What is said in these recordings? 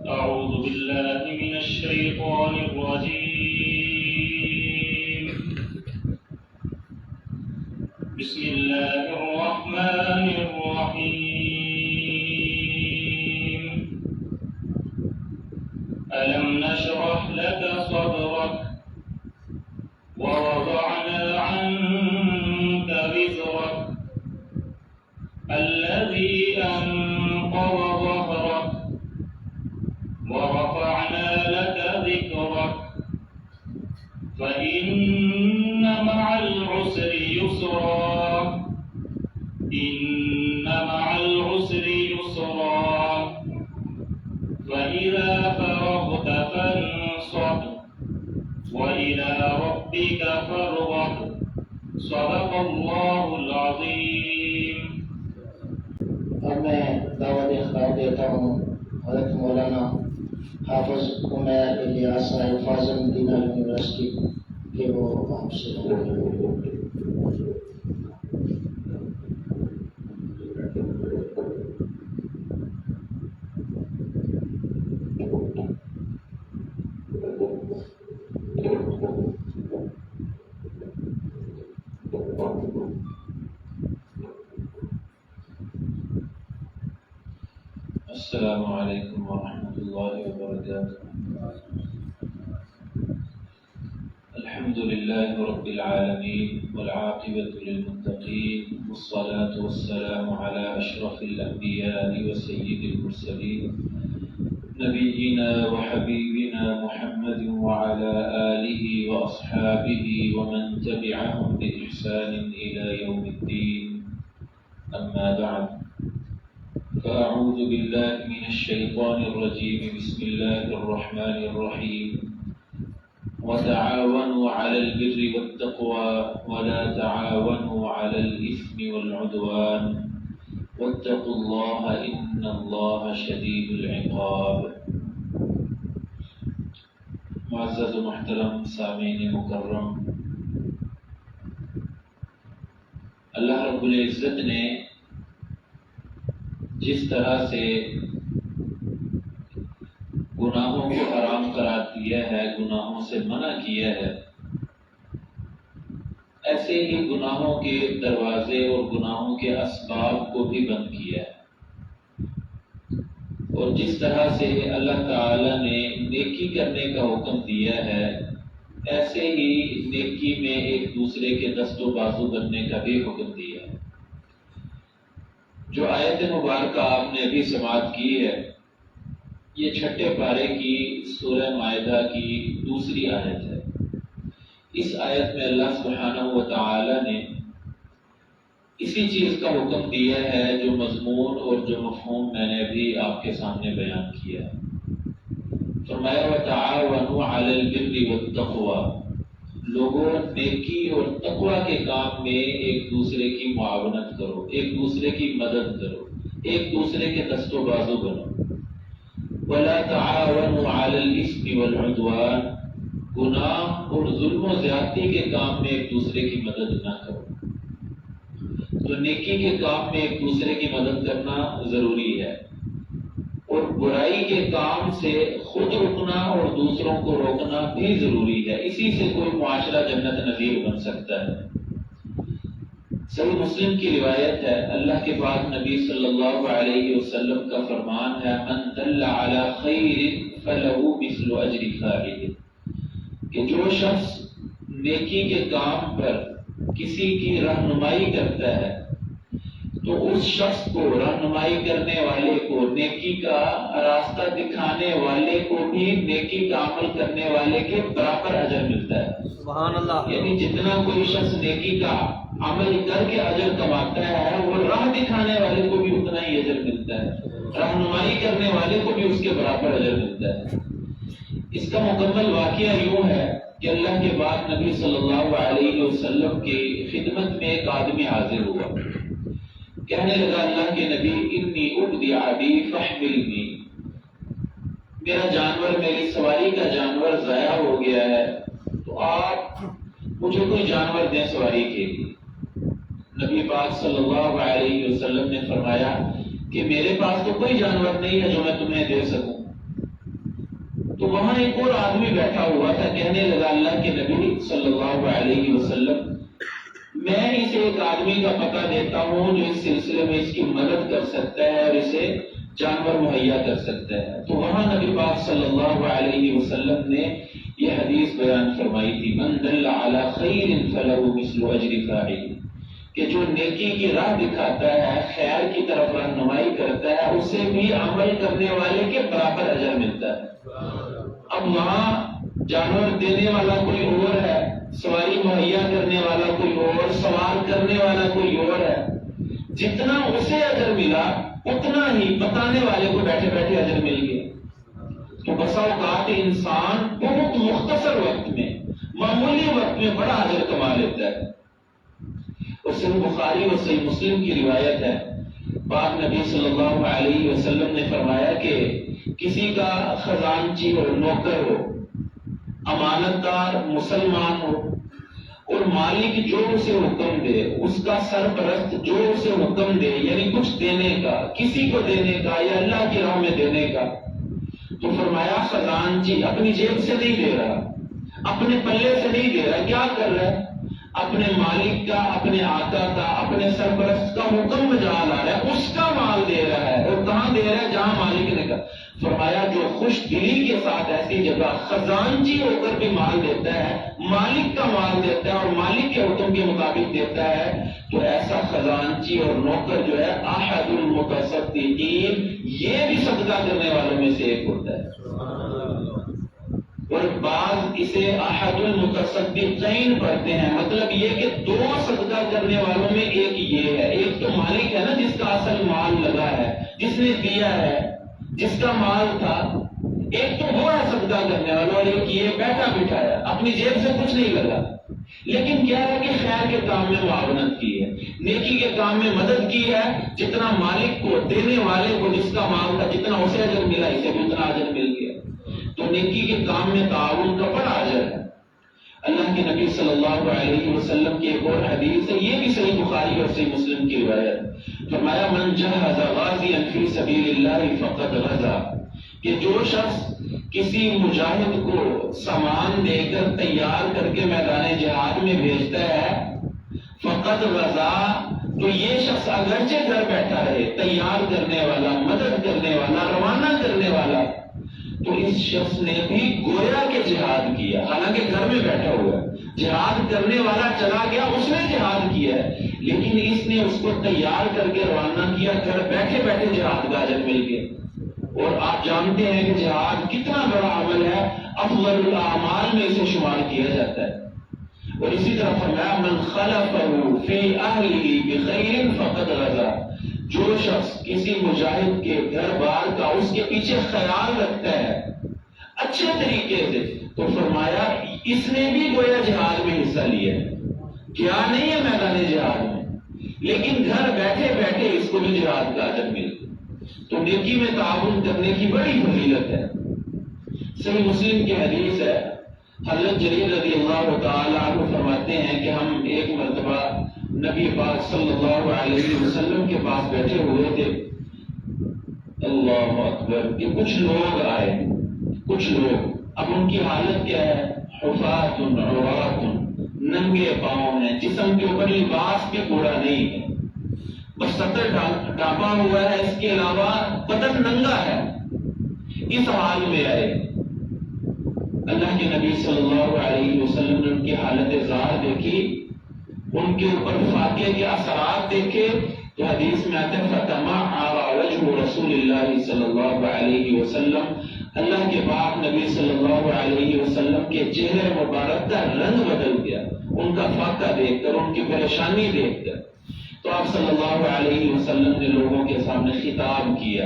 أعوذ بالله من الشيطان الرجيم. بسم الله الرحمن الرحيم. ألم نشرح لك صدرك ووضعنا عنك وزرك الذي أنقض ظهرك ورفعنا لك ذكرك فإن مع العسر يسرا إن مع العسر يسرا فإذا فرغت فانصب وإلى ربك فارغب صدق اللہ العظیم. اب میں دعوت اخطار دیتا ہوں حضرت مولانا حافظ عمیر الیاس صاحب فاضل مدینہ یونیورسٹی کہ وہ آپ سے السلام علیکم ورحمۃ اللہ وبرکاتہ. الحمد للہ رب العالمین والعاقبۃ للمتقین والصلاة والسلام علی اشرف الانبیاء وسید المرسلین نبینا وحبیبنا محمد وعلى آلہ واصحابہ ومن تبعهم بإحسان إلى يوم الدین. اما بعد فأعوذ بالله من الشيطان الرجيم. بسم الله الرحمن الرحيم. وتعاونوا على البر والتقوى ولا تعاونوا على الإثم والعدوان واتقوا الله إن الله شديد العقاب. معزز و محترم سامعین مکرم، اللہ رب العزت نے جس طرح سے گناہوں کو حرام قرار دیا ہے، گناہوں سے منع کیا ہے، ایسے ہی گناہوں کے دروازے اور گناہوں کے اسباب کو بھی بند کیا ہے. اور جس طرح سے اللہ تعالی نے نیکی کرنے کا حکم دیا ہے، ایسے ہی نیکی میں ایک دوسرے کے دست و بازو بننے کا بھی حکم دیا ہے. جو آیت مبارکہ آپ نے ابھی سماعت کی ہے، یہ 6 پارے کی سورہ مائدہ کی دوسری آیت ہے. اس آیت میں اللہ سبحانہ و تعالی نے اسی چیز کا حکم دیا ہے جو مضمون اور جو مفہوم میں نے ابھی آپ کے سامنے بیان کیا ہے. فرمایا وَتَعَاوَنُوا عَلَى الْبِرِّ وَالتَّقْوَى، لوگوں نیکی اور تقوی کے کام میں ایک دوسرے کی معاونت کرو، ایک دوسرے کی مدد کرو، ایک دوسرے کے دست و بازو بنو. وَلَا تَعَاوَنُوا عَلَى الْإِثْمِ وَالْعُدْوَانِ، گناہ اور ظلم و زیادتی کے کام میں ایک دوسرے کی مدد نہ کرو. تو نیکی کے کام میں ایک دوسرے کی مدد کرنا ضروری ہے، اور برائی کے کام سے خود رکنا اور دوسروں کو روکنا بھی ضروری ہے. اسی سے کوئی معاشرہ جنت نظیر بن سکتا ہے. صحیح مسلم کی روایت ہے، اللہ کے بعد نبی صلی اللہ علیہ وسلم کا فرمان ہے من دل علی خیر فلہ مثل اجر فاعلہ، کہ جو شخص نیکی کے کام پر کسی کی رہنمائی کرتا ہے تو اس شخص کو، رہنمائی کرنے والے کو، نیکی کا راستہ دکھانے والے کو بھی نیکی کا عمل کرنے والے کے برابر اجر ملتا ہے. سبحان اللہ. یعنی جتنا کوئی شخص نیکی کا عمل کر کے اجر کماتا ہے، وہ راہ دکھانے والے کو بھی اتنا ہی اجر ملتا ہے، رہنمائی کرنے والے کو بھی اس کے برابر اجر ملتا ہے. اس کا مکمل واقعہ یوں ہے کہ اللہ کے بعد نبی صلی اللہ علیہ وسلم کی خدمت میں ایک آدمی حاضر ہوا. کہنے لگا اللہ کے نبی انی ابدع بی فاحملنی، میرا جانور، میری سواری کا جانور ضائع ہو گیا ہے، تو آپ مجھے کوئی جانور دیں سواری کے لیے. نبی پاک صلی اللہ علیہ وسلم نے فرمایا کہ میرے پاس تو کوئی جانور نہیں ہے جو میں تمہیں دے سکوں. تو وہاں ایک اور آدمی بیٹھا ہوا تھا، کہنے لگا اللہ کے نبی صلی اللہ علیہ وسلم میں اسے ایک آدمی کا پتہ دیتا ہوں جو اس سلسلے میں اس کی مدد کر سکتا ہے اور اسے جانور مہیا کر سکتا ہے. تو وہاں نبی پاک صلی اللہ علیہ وسلم نے یہ حدیث بیان فرمائی تھی، من دل علی خیر فلہ مثل اجر فاعل، کہ جو نیکی کی راہ دکھاتا ہے، خیر کی طرف رہنمائی کرتا ہے، اسے بھی عمل کرنے والے کے برابر اجر ملتا ہے. اب وہاں جانور دینے والا کوئی اور ہے، سواری مہیا کرنے والا کوئی اور، سوار کرنے والا کوئی اور ہے. جتنا اسے اجر ملا اتنا ہی بتانے والے کو بیٹھے بیٹھے اجر مل گیا. تو بسا اوقات انسان بہت مختصر وقت میں، معمولی وقت میں بڑا اجر کما لیتا ہے. اور صحیح بخاری اور صحیح مسلم کی روایت ہے، پاک نبی صلی اللہ علیہ وسلم نے فرمایا کہ کسی کا خزانچی ہو، نوکر ہو، امانت دار مسلمان ہو، اور مالک جو اسے حکم دے، اس کا سرپرست جو اسے حکم دے، یعنی کچھ دینے کا، کسی کو دینے کا یا اللہ کی راہ میں دینے کا، تو فرمایا خزانچی اپنی جیب سے نہیں دے رہا، اپنے پلے سے نہیں دے رہا، کیا کر رہا ہے؟ اپنے مالک کا، اپنے آقا کا، اپنے سرپرست کا حکم بجا لا رہا ہے، اس کا مال دے رہا ہے. اور کہاں دے رہا ہے؟ جہاں مالک نے کہا. فرمایا جو خوش دلی کے ساتھ ایسی جگہ خزانچی ہو کر بھی مال دیتا ہے، مالک کا مال دیتا ہے اور مالک کے حکم کے مطابق دیتا ہے، تو ایسا خزانچی اور نوکر جو ہے احد المتصدقین، یہ بھی صدقہ کرنے والوں میں سے ایک ہوتا ہے. اور بعض اسے احد المتصدقین پڑھتے ہیں، مطلب یہ کہ دو صدقہ کرنے والوں میں ایک یہ ہے، ایک تو مالک ہے نا جس کا اصل مال لگا ہے، جس نے دیا ہے، جس کا مال تھا، ایک تو وہ ہے صدقہ کرنے والا، اور ایک یہ بیٹھا بٹھایا، اپنی جیب سے کچھ نہیں لگا، لیکن کیا ہے کہ خیر کے کام میں معاونت کی ہے، نیکی کے کام میں مدد کی ہے. جتنا مالک کو، دینے والے کو جس کا مال تھا، جتنا اسے اجر ملا، اسے بھی اتنا اجر مل گیا. تو نیکی کے کام میں تعاون کا بڑا اجر ہے. اللہ کے نبی صلی اللہ علیہ وسلم کی ایک اور حدیث ہے، یہ بھی صحیح بخاری اور صحیح مسلم کی روایت. فرمایا من جہز غازیا فی سبیل اللہ فقد غزا، کہ جو شخص کسی مجاہد کو سامان دے کر تیار کر کے میدان جہاد میں بھیجتا ہے، فقد غزا، تو یہ شخص اگرچہ گھر بیٹھا رہے، تیار کرنے والا، مدد کرنے والا، روانہ کرنے والا، تو اس شخص نے بھی گویا کہ جہاد کیا، حالانکہ گھر میں بیٹھا ہوا ہے. جہاد کرنے والا چلا گیا، اس نے جہاد کیا ہے، لیکن اس نے اس کو تیار کر کے روانہ کیا، گھر بیٹھے بیٹھے جہاد کا اجر مل گیا. اور آپ جانتے ہیں کہ جہاد کتنا بڑا عمل ہے، افضل الاعمال میں اسے شمار کیا جاتا ہے. اور اسی طرح فرمایا من خلفه فی اہلہ بخیر فقد غزا، جو شخص کسی مجاہد کے گھر بار کا اس کے پیچھے خیال رکھتا ہے اچھے طریقے سے، تو فرمایا اس نے بھی گویا جہاد میں حصہ لیا ہے. کیا نہیں ہے میدان جہاد میں، لیکن گھر بیٹھے بیٹھے اس کو بھی جہاد کا اجر مل. تو نیکی میں تعاون کرنے کی بڑی فضیلت ہے. صحیح مسلم کی حدیث ہے، حضرت جریر رضی اللہ تعالی عنہ فرماتے ہیں کہ ہم ایک مرتبہ نبی پاک صلی اللہ علیہ وسلم کے پاس بیٹھے ہوئے تھے. اللہ اکبر، کہ کچھ لوگ آئے، کچھ لوگ، اب ان کی حالت کیا ہے؟ حفاۃ عراۃ، ننگے پاؤں ہیں، جسم کے اوپر لباس بھی پورا نہیں ہے، بس سطر ڈھانپا ہوا ہے، اس کے علاوہ بدن ننگا ہے. اس حال میں آئے. اللہ کے نبی صلی اللہ علیہ وسلم نے ان کی حالت زار دیکھی، ان کے اوپر فاقے کے اثرات دیکھے، تو حدیث میں آتے ہیں فتمعر وجہ رسول اللہ صلی اللہ علیہ وسلم، اللہ کے پاک نبی صلی اللہ علیہ وسلم کے چہرے مبارک کا رنگ بدل گیا، ان کا فاقہ دیکھ کر، ان کی پریشانی دیکھ کر. تو آپ صلی اللہ علیہ وسلم نے لوگوں کے سامنے خطاب کیا،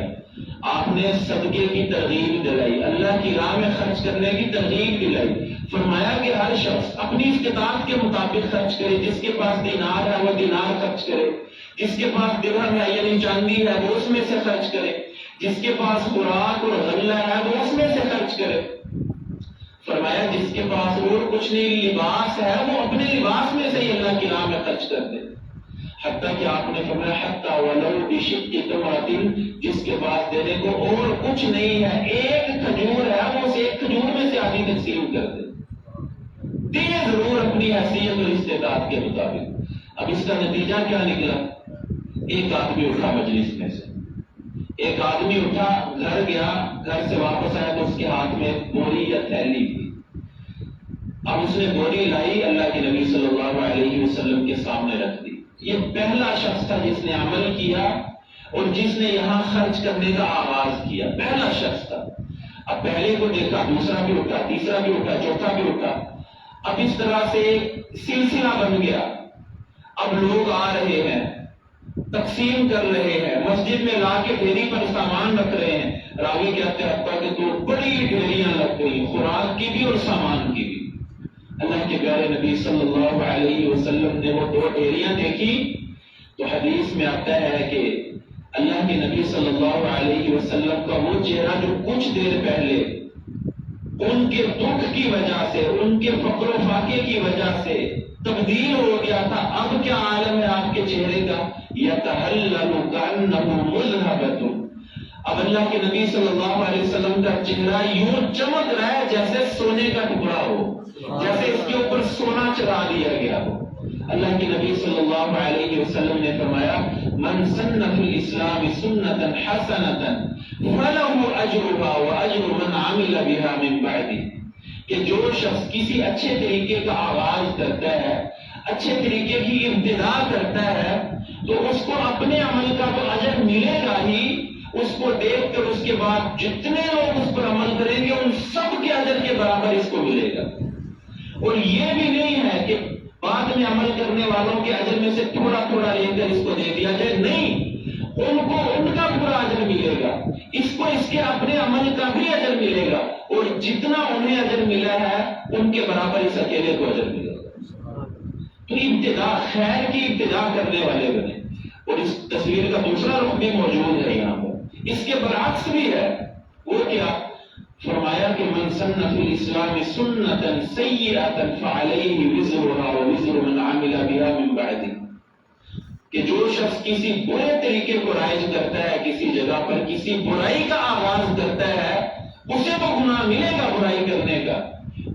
آپ نے صدقے کی ترغیب دلائی، اللہ کی راہ میں خرچ کرنے کی ترغیب دلائی. فرمایا کہ ہر شخص اپنی استطاعت کے مطابق خرچ کرے، جس کے پاس دینار ہے وہ دینار خرچ کرے، جس کے پاس درہم ہے یعنی چاندی ہے وہ اس میں سے خرچ کرے، جس کے پاس خوراک اور غلہ ہے وہ اس میں سے خرچ کرے. فرمایا جس کے پاس اور کچھ نہیں، لباس ہے، وہ اپنے لباس میں سے ہی اللہ کی راہ میں خرچ کر دے. حتیٰ کہ آپ نے فرمایا حتیٰ ولو بشق تمرۃ، جس کے پاس دینے کو اور کچھ نہیں ہے، ایک کھجور ہے، وہ اس ایک کھجور میں سے آدھی تقسیم کر دے، دے ضرور اپنی حیثیت اور استطاعت کے مطابق۔ اب اس کا نتیجہ کیا نکلا؟ ایک آدمی اٹھا مجلس میں سے، ایک آدمی اٹھا، گھر گیا، گھر سے واپس آیا تو اس کے ہاتھ میں بوری یا تھیلی تھی۔ اب اس نے بوری لائی، اللہ کے نبی صلی اللہ علیہ وسلم کے سامنے رکھ دی۔ یہ پہلا شخص تھا جس نے عمل کیا اور جس نے یہاں خرچ کرنے کا آغاز کیا، پہلا شخص تھا۔ اب پہلے کو دیکھا، دوسرا بھی اٹھا، تیسرا بھی اٹھا، چوتھا بھی اٹھا، اب اس طرح سے ایک سلسلہ بن گیا۔ اب لوگ آ رہے ہیں، تقسیم کر رہے ہیں، مسجد میں لا کے ڈھیری پر سامان رکھ رہے ہیں۔ راوی کہتے ہیں حتیٰ کہ تو بڑی ڈھیریاں لگ گئی، خوراک کی بھی اور سامان کی بھی۔ اللہ کے پیارے نبی صلی اللہ علیہ وسلم نے وہ دو ڈھیریاں دیکھی تو حدیث میں آتا ہے کہ اللہ کے نبی صلی اللہ علیہ وسلم کا وہ چہرہ جو کچھ دیر پہلے ان کے دکھ کی وجہ سے، ان کے فقر و فاقے کی وجہ سے تبدیل ہو گیا تھا، اب کیا عالم ہے آپ کے چہرے کا؟ یتہلل کأنہ مذہبۃ۔ اب اللہ کے نبی صلی اللہ علیہ وسلم کا چہرہ یوں چمک رہا ہے جیسے سونے کا ٹکڑا ہو، جیسے اس کے اوپر سونا چڑھا دیا گیا ہو۔ اللہ کے نبی صلی اللہ علیہ وسلم نے فرمایا من سن فی الاسلام سنتا حسنتا فلہ اجرها واجر من عمل بها من بعدہ، کہ جو شخص کسی اچھے طریقے کا آغاز کرتا ہے، اچھے طریقے کی ابتدا کرتا ہے، تو اس کو اپنے عمل کا تو اجر ملے گا ہی، اس کو دیکھ کر اس کے بعد جتنے لوگ اس پر عمل کریں گے ان سب کے اجر کے برابر اس کو ملے گا۔ اور یہ بھی نہیں ہے کہ بعد میں عمل کرنے والوں کے اجر میں سے تھوڑا تھوڑا لے کر اس کو دے دیا جائے، نہیں، ان کو ان کا پورا اجر ملے گا، اس کو اس کے اپنے عمل کا بھی اجر ملے گا، اور جتنا انہیں اجر ملا ہے ان کے برابر اس اکیلے کو اجر ملے گا۔ تو ابتدا، خیر کی ابتدا کرنے والے بنے۔ اور اس تصویر کا دوسرا رخ بھی موجود ہے یہاں پر، اس کے برعکس بھی ہے۔ وہ کیا؟ فرمایا کہ من سن فی الاسلام سنتا سیئتا فعلیہ وزرها ووزر من عمل بها من بعدہ، کہ جو شخص کسی برے طریقے کو رائج کرتا ہے، کسی جگہ پر کسی برائی کا آغاز کرتا ہے، اسے تو گناہ ملے گا برائی کرنے کا،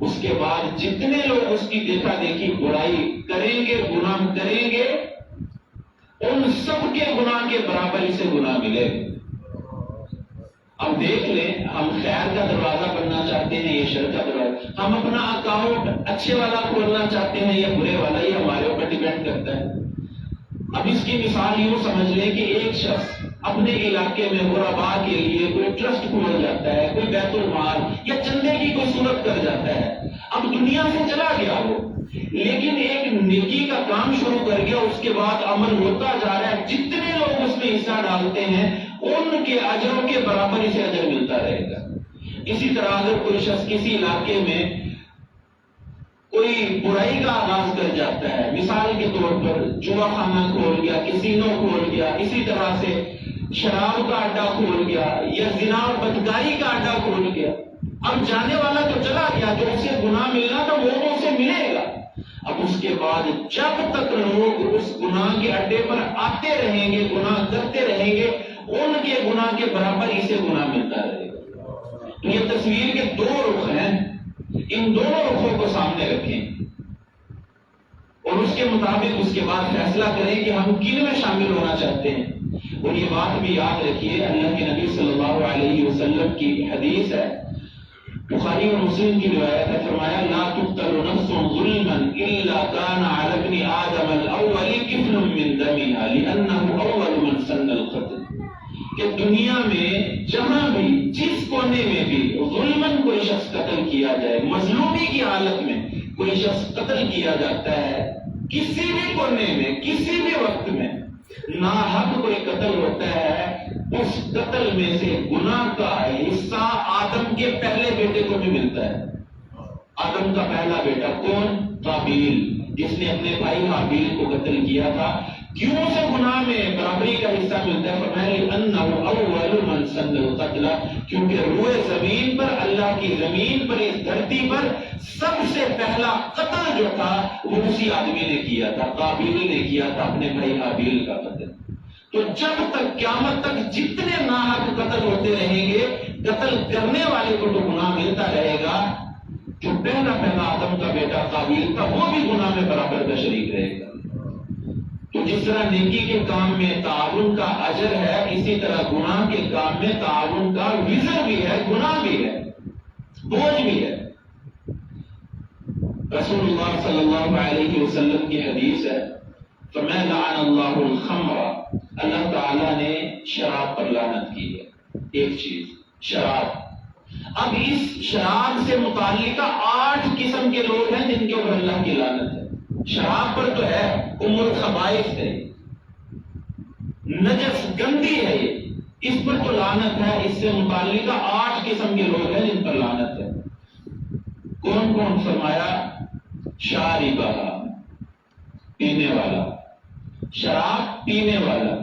اس کے بعد جتنے لوگ اس کی دیکھا دیکھی برائی کریں گے، گناہ کریں گے، ان سب کے گناہ کے برابر اسے گناہ ملے گا۔ اب دیکھ لیں، ہم خیر کا دروازہ بننا چاہتے ہیں یا شر کا دروازہ، ہم اپنا اکاؤنٹ اچھے والا کھولنا چاہتے ہیں یا برے والا، یہ ہمارے اوپر ڈیپینڈ کرتا ہے۔ اب اس کی مثال یوں سمجھ لیں کہ ایک شخص اپنے علاقے میں غرباء کے لیے کوئی ٹرسٹ کھول جاتا ہے، کوئی بیت المال یا چندے کی کوئی صورت کر جاتا ہے، اب دنیا سے چلا گیا وہ، لیکن ایک نیکی کا کام شروع کر گیا، اس کے بعد عمل ہوتا جا رہا ہے، جتنے لوگ اس میں حصہ ڈالتے ہیں ان کے اجروں کے برابر اسے اجر ملتا رہے گا۔ اسی طرح اگر کوئی شخص کسی علاقے میں کوئی برائی کا آغاز کر جاتا ہے، مثال کے طور پر جوا خانہ کھول گیا، کسینو کھول گیا، اسی طرح سے شراب کا اڈا کھول گیا یا زنا اور بدکاری کا اڈا کھول گیا، اب جانے والا تو چلا گیا، جو اسے گناہ ملنا تھا وہ تو اسے ملے گا۔ اب اس کے بعد جب تک لوگ اس گناہ کے اڈے پر آتے رہیں گے، گناہ کرتے رہیں گے، ان کے گناہ کے برابر اسے گناہ ملتا رہے گا۔ تو یہ تصویر کے دو رخ ہیں، ان دونوں رخوں کو سامنے رکھیں اور اس کے مطابق اس کے بعد فیصلہ کریں کہ ہم کن میں شامل ہونا چاہتے ہیں۔ اور یہ بات بھی یاد رکھیے، اللہ کے نبی صلی اللہ علیہ وسلم کی حدیث ہے، بخاری اور مسلم کی روایت ہے، فرمایا لا تقتل نفس ظلما الا كان على ابن آدم الاول كفل من دمها لانه اول من سن القتل، کہ دنیا میں جہاں بھی، جس کونے میں بھی ظلمن کوئی شخص قتل کیا جائے، مظلومی کی حالت میں کوئی شخص قتل کیا جاتا ہے، کسی بھی کونے میں کسی بھی وقت میں ناحق کوئی قتل ہوتا ہے، اس قتل میں سے گناہ کا حصہ آدم کے پہلے بیٹے کو بھی ملتا ہے۔ آدم کا پہلا بیٹا کون؟ قابیل، جس نے اپنے بھائی حابیل کو قتل کیا تھا، کیوں سے گناہ میں برابری کا حصہ ملتا ہے؟ فرمایا انہ اول من سن القتل، کیونکہ روئے زمین پر، اللہ کی زمین پر، اس دھرتی پر سب سے پہلا قتل جو تھا وہ اسی آدمی نے کیا تھا، قابیل نے کیا تھا اپنے بھائی حابیل کا قتل۔ تو جب تک قیامت تک جتنے ناحق قتل ہوتے رہیں گے، قتل کرنے والے کو تو گناہ ملتا رہے گا، جو پہلا آدم کا بیٹا قابیل تھا وہ بھی گناہ میں برابر کا شریک رہے گا۔ تو جس طرح نیکی کے کام میں تعاون کا اجر ہے، اسی طرح گناہ کے کام میں تعاون کا وزر بھی ہے، گناہ بھی ہے، بوجھ بھی ہے۔ رسول اللہ صلی اللہ علیہ وسلم کی حدیث ہے، فرمایا لعن اللہ الخمر، اللہ تعالیٰ نے شراب پر لعنت کی ہے۔ ایک چیز شراب، اب اس شراب سے متعلقہ 8 قسم کے لوگ ہیں جن کے اوپر اللہ کی لعنت ہے۔ شراب پر تو ہے ام الخبائث ہے، نجس گندی ہے، یہ اس پر تو لعنت ہے۔ اس سے متعلقہ 8 قسم کے لوگ ہیں جن پر لعنت ہے۔ کون کون؟ فرمایا شاربہ، پینے والا، شراب پینے والا۔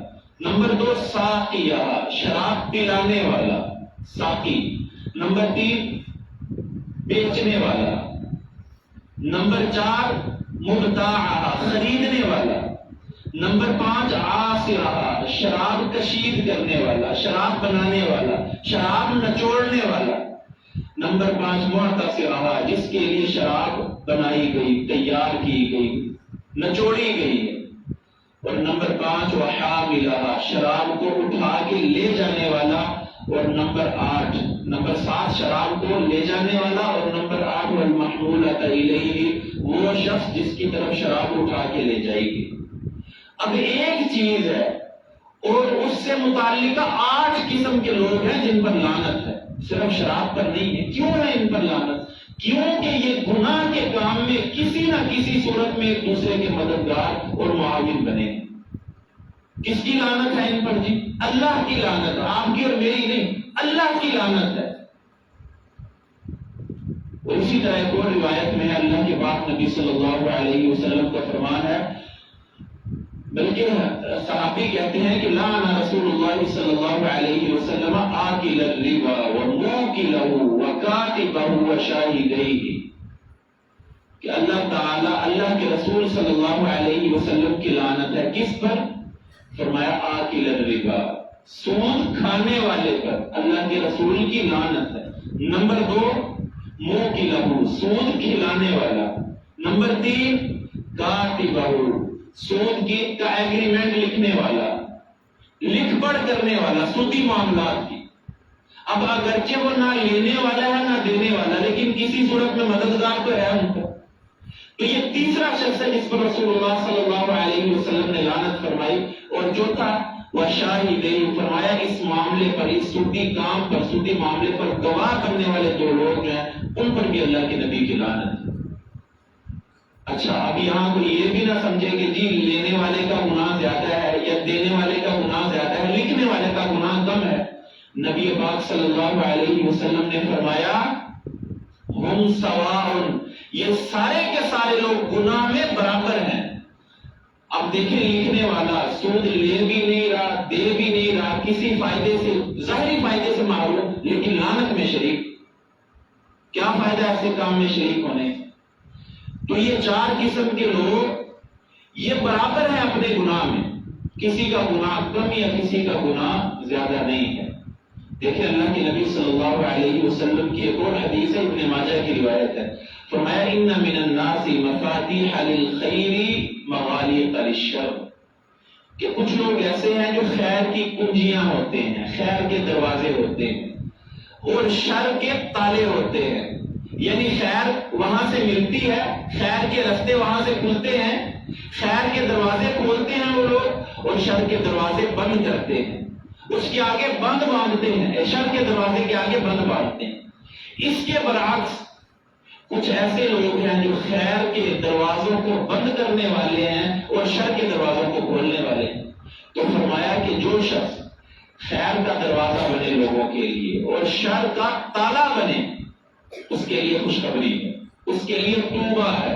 نمبر 2 ساقیہ، شراب پلانے والا، ساقی۔ نمبر 3 بیچنے والا۔ نمبر 4 مبتاع، خریدنے والا۔ نمبر 5 عاصرہ، شراب کشید کرنے والا، شراب بنانے والا، شراب نچوڑنے والا۔ نمبر 5 معتصرہ، جس کے لیے شراب بنائی گئی، تیار کی گئی، نچوڑی گئی ہے۔ اور نمبر 5 وحاملہ، شراب کو اٹھا کے لے جانے والا۔ اور نمبر 7 شراب کو لے جانے والا۔ اور نمبر 8 والمحمولۃ الیہ، وہ شخص جس کی طرف شراب اٹھا کے لے جائے گی۔ اب ایک چیز ہے اور اس سے متعلقہ 8 قسم کے لوگ ہیں جن پر لعنت ہے، صرف شراب پر نہیں ہے۔ کیوں ہے ان پر لعنت؟ کیونکہ یہ گناہ کے کام میں کسی نہ کسی صورت میں ایک دوسرے کے مددگار اور معاون بنے ہیں۔ کس کی لعنت ہے ان پر جی؟ اللہ کی لعنت، آپ کی اور میری نہیں، اللہ کی لعنت ہے۔ اور اسی طرح ایک اور روایت میں اللہ کے پاک نبی صلی اللہ علیہ وسلم کا فرمان ہے، بلکہ صحابی کہتے ہیں کہ لعن رسول اللہ صلی اللہ علیہ وسلم آکل الربا وموکلہ وکاتبہ وشاہدیہ، کہ اللہ تعالی، اللہ کے رسول صلی اللہ علیہ وسلم کی لعنت ہے کس پر؟ فرمایا آکل الربا، سود کھانے والے پر اللہ کے رسول کی لعنت ہے۔ نمبر 2 موکلہ، سود کھلانے والا۔ نمبر 3 کاتبہ، سود کی کا ایگریمنٹ لکھنے والا، لکھ پڑھ کرنے والا سودی معاملات کی۔ اب اگرچہ وہ نہ لینے والا ہے نہ دینے والا، لیکن کسی صورت میں مددگار تو ہے ان کا۔ تو یہ تیسرا شخص ہے جس پر رسول اللہ صلی اللہ علیہ وسلم نے لعنت فرمائی۔ اور چوتھا وشاہدیہ، فرمایا اس معاملے پر، اس سودی کام پر، سودی معاملے پر گواہ کرنے والے 2 لوگ جو ہیں ان پر بھی اللہ کے نبی کی لعنت ہے۔ اچھا، اب یہاں کوئی یہ بھی نہ سمجھے کہ جی لینے والے کا گناہ زیادہ ہے یا دینے والے کا گناہ زیادہ ہے، لکھنے والے کا گناہ کم ہے۔ نبی پاک صلی اللہ علیہ وسلم نے فرمایا ہم سواء، یہ سارے کے سارے لوگ گناہ میں برابر ہیں۔ اب دیکھیں، لکھنے والا سود لے بھی نہیں رہا، دے بھی نہیں رہا، کسی فائدے سے، ظاہری فائدے سے محروم، لیکن لعنت میں شریک۔ کیا فائدہ ایسے کام میں شریک ہونے؟ تو یہ 4 قسم کے لوگ یہ برابر ہیں اپنے گناہ میں، کسی کا گناہ کم یا کسی کا گناہ زیادہ نہیں ہے۔ دیکھیں اللہ کے نبی صلی اللہ علیہ وسلم کی ایک اور حدیث ہے، ابن ماجہ کی روایت ہے، فرمایا ان من الناس مفاتیح للخیر مغالق للشر، کہ کچھ لوگ ایسے ہیں جو خیر کی کنجیاں ہوتے ہیں، خیر کے دروازے ہوتے ہیں، اور شر کے تالے ہوتے ہیں۔ یعنی خیر وہاں سے ملتی ہے، خیر کے رستے وہاں سے کھلتے ہیں، خیر کے دروازے کھولتے ہیں وہ لوگ، اور شر کے دروازے بند کرتے ہیں، اس کے آگے بند باندھتے ہیں، شر کے دروازے کے آگے بند باندھتے ہیں۔ اس کے برعکس کچھ ایسے لوگ ہیں جو خیر کے دروازوں کو بند کرنے والے ہیں اور شر کے دروازوں کو کھولنے والے ہیں۔ تو فرمایا کہ جو شخص خیر کا دروازہ بنے لوگوں کے لیے اور شر کا تالا بنے، اس کے لیے خوشخبری ہے، اس کے لیے توبہ ہے،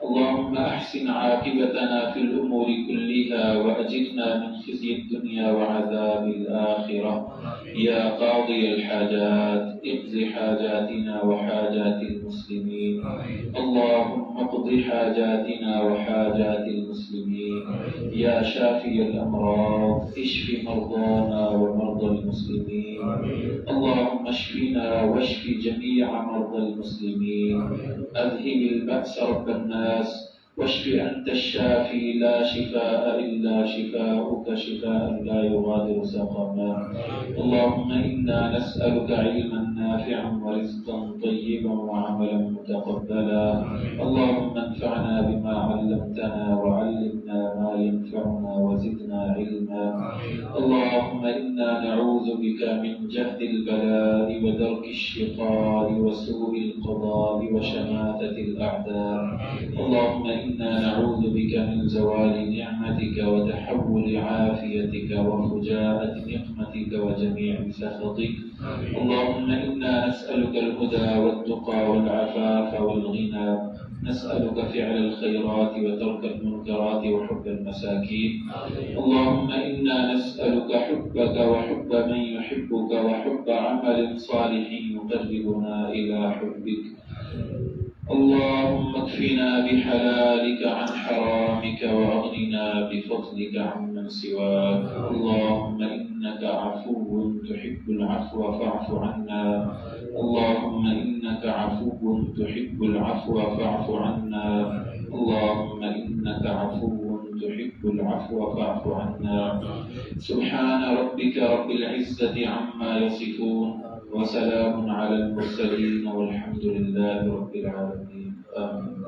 اللهم أحسن عاقبتنا في الأمور كلها وأجرنا من خزي الدنيا وعذاب الآخرة يا قاضي الحاجات اقض حاجاتنا وحاجات المسلمين. اللهم اقض حاجاتنا وحاجات المسلمين يا شافي الأمراض اشف مرضانا ومرضى المسلمين. اللهم اشفنا واشف جميع مرضى المسلمين. أذهب البأس رب الناس واشف أنت الشافي لا شفاء إلا شفاؤك شفاء لا يغادر سقما. اللهم إنا نسألك علما نافعا ورزقا طيبا وعملا متقبلا. اللهم انفعنا بما علمتنا وعلمنا ما ينفعنا وزدنا علما. اللهم إنا نعوذ بك من جهد البلاء ودرك الشقاء وسوء القضاء وشماتة الأعداء. اللهم إنا نعوذ بك من زوال نعمتك وتحول عافيتك وفجاءة نقمتك وجميع سخطك. اللهم إنا نسألك الهدى والتقى والعفاف والغنى. نسألك فعل الخيرات وترك المنكرات وحب المساكين. اللهم إنا نسألك حبك وحب من يحبك وحب عمل صالح يقربنا إلى حبك. اللهم اكفنا بحلالك عن حرامك وأغننا بفضلك عمن سواك. اللهم إنك عفو تحب العفو فاعف عنا. اللهم إنك عفو تحب العفو فاعف عنا. اللهم إنك عفو تحب العفو فاعف عنا. سبحان ربك رب العزة عما يصفون وسلام على المرسلين والحمد لله رب العالمين. آمین۔